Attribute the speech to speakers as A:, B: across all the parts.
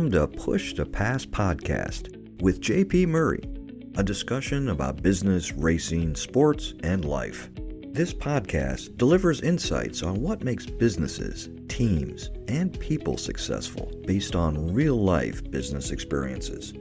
A: Welcome to Push to Pass podcast with JP Murray, a discussion about business, racing, sports, and life. This podcast delivers insights on what makes businesses, teams, and people successful based on real-life business experiences.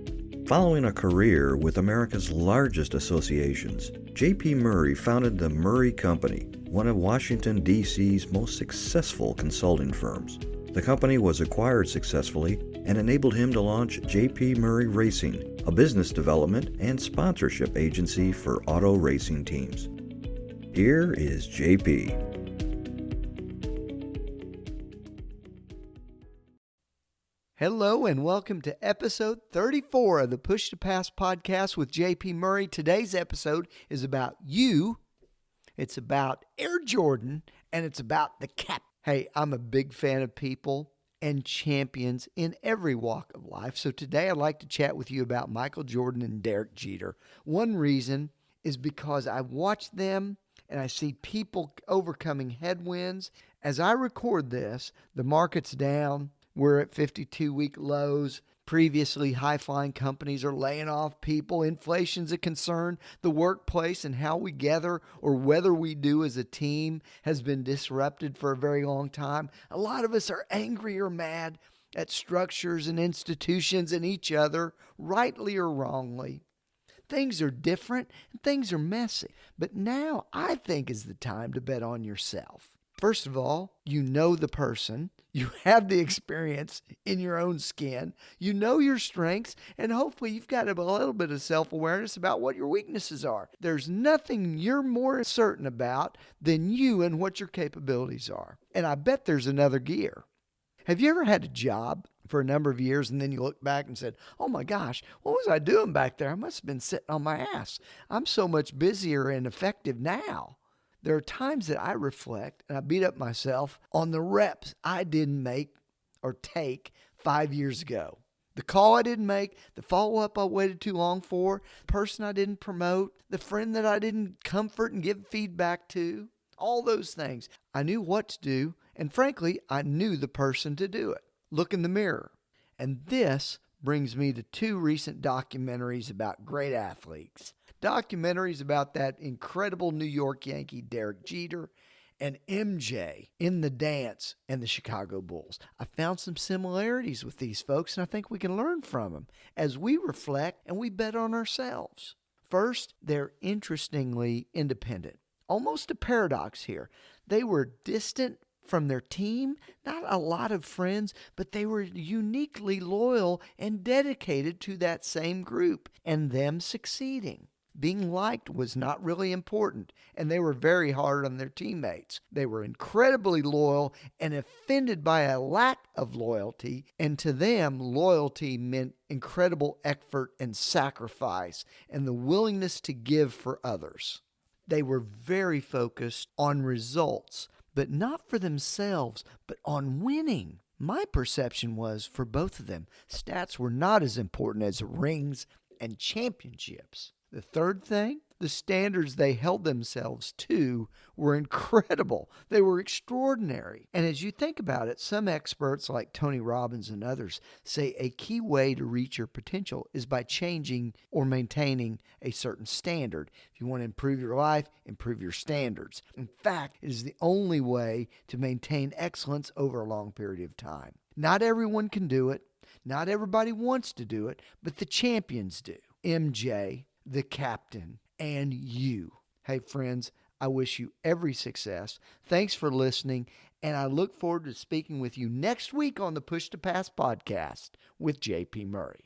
A: Following a career with America's largest associations, JP Murray founded the Murray Company, one of Washington, D.C.'s most successful consulting firms. The company was acquired successfully and enabled him to launch JP Murray Racing, a business development and sponsorship agency for auto racing teams. Here is JP.
B: Hello and welcome to episode 34 of the Push to Pass podcast with JP Murray. Today's episode is about you, it's about Air Jordan, and it's about the cap. Hey, I'm a big fan of people and champions in every walk of life. So today I'd like to chat with you about Michael Jordan and Derek Jeter. One reason is because I watch them and I see people overcoming headwinds. As I record this, the market's down. We're at 52-week lows. Previously, high-flying companies are laying off people. Inflation's a concern. The workplace and how we gather or whether we do as a team has been disrupted for a very long time. A lot of us are angry or mad at structures and institutions and each other, rightly or wrongly. Things are different and things are messy. But now I think is the time to bet on yourself. First of all, you know the person, you have the experience in your own skin, you know your strengths, and hopefully you've got a little bit of self-awareness about what your weaknesses are. There's nothing you're more certain about than you and what your capabilities are. And I bet there's another gear. Have you ever had a job for a number of years and then you look back and said, oh my gosh, what was I doing back there? I must have been sitting on my ass. I'm so much busier and effective now. There are times that I reflect and I beat up myself on the reps I didn't make or take 5 years ago. The call I didn't make, the follow-up I waited too long for, the person I didn't promote, the friend that I didn't comfort and give feedback to, all those things. I knew what to do, and frankly, I knew the person to do it. Look in the mirror. And this brings me to two recent documentaries about great athletes. Documentaries about that incredible New York Yankee Derek Jeter and MJ in the dance and the Chicago Bulls. I found some similarities with these folks, and I think we can learn from them as we reflect and we bet on ourselves. First, they're interestingly independent. Almost a paradox here. They were distant from their team, not a lot of friends, but they were uniquely loyal and dedicated to that same group and them succeeding. Being liked was not really important, and they were very hard on their teammates. They were incredibly loyal and offended by a lack of loyalty, and to them, loyalty meant incredible effort and sacrifice and the willingness to give for others. They were very focused on results, but not for themselves, but on winning. My perception was, for both of them, stats were not as important as rings and championships. The third thing, the standards they held themselves to were incredible. They were extraordinary. And as you think about it, some experts like Tony Robbins and others say a key way to reach your potential is by changing or maintaining a certain standard. If you want to improve your life, improve your standards. In fact, it is the only way to maintain excellence over a long period of time. Not everyone can do it. Not everybody wants to do it, but the champions do. MJ, the captain, and you. Hey friends, I wish you every success. Thanks for listening, and I look forward to speaking with you next week on the Push to Pass podcast with JP Murray.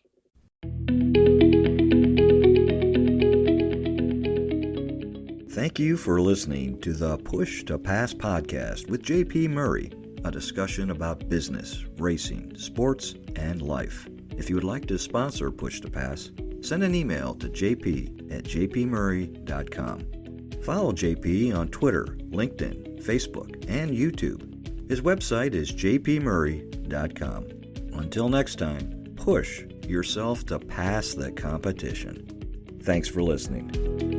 A: Thank you for listening to the Push to Pass podcast with JP Murray, a discussion about business, racing, sports, and life. If you would like to sponsor Push to Pass, send an email to jp@jpmurray.com. Follow JP on Twitter, LinkedIn, Facebook, and YouTube. His website is jpmurray.com. Until next time, push yourself to pass the competition. Thanks for listening.